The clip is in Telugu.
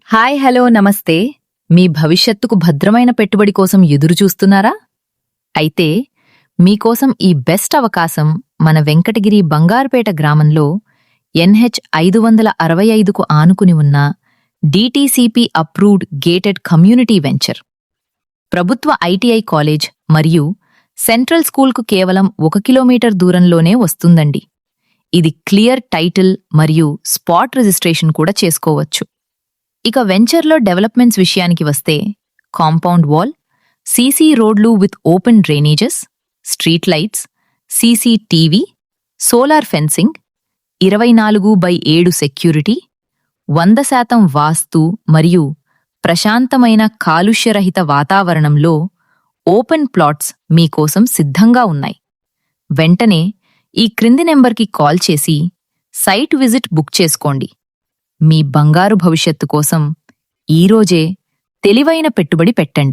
హాయ్ హలో నమస్తే. మీ భవిష్యత్తుకు భద్రమైన పెట్టుబడి కోసం ఎదురుచూస్తున్నారా? అయితే మీకోసం ఈ బెస్ట్ అవకాశం మన వెంకటగిరి బంగారుపేట గ్రామంలో ఎన్హెచ్ 565కు ఆనుకుని ఉన్న DTCP approved gated community venture. ప్రభుత్వ ఐటీఐ కాలేజ్ మరియు సెంట్రల్ స్కూల్కు కేవలం 1 కిలోమీటర్ దూరంలోనే వస్తుందండి. ఇది క్లియర్ టైటిల్ మరియు స్పాట్ రిజిస్ట్రేషన్ కూడా చేసుకోవచ్చు. ఇక వెంచర్లో డెవలప్మెంట్స్ విషయానికి వస్తే కాంపౌండ్ వాల్, సీసీ రోడ్లు with open drainages, street lights, CCTV, solar fencing, 24/7 security, 100% వాస్తు మరియు ప్రశాంతమైన కాలుష్యరహిత వాతావరణంలో ఓపెన్ ప్లాట్స్ మీకోసం సిద్ధంగా ఉన్నాయి. వెంటనే ఈ క్రింది నెంబర్కి కాల్ చేసి సైట్ విజిట్ బుక్ చేసుకోండి. మీ బంగారు భవిష్యత్తు కోసం ఈరోజే తెలివైన పెట్టుబడి పెట్టండి.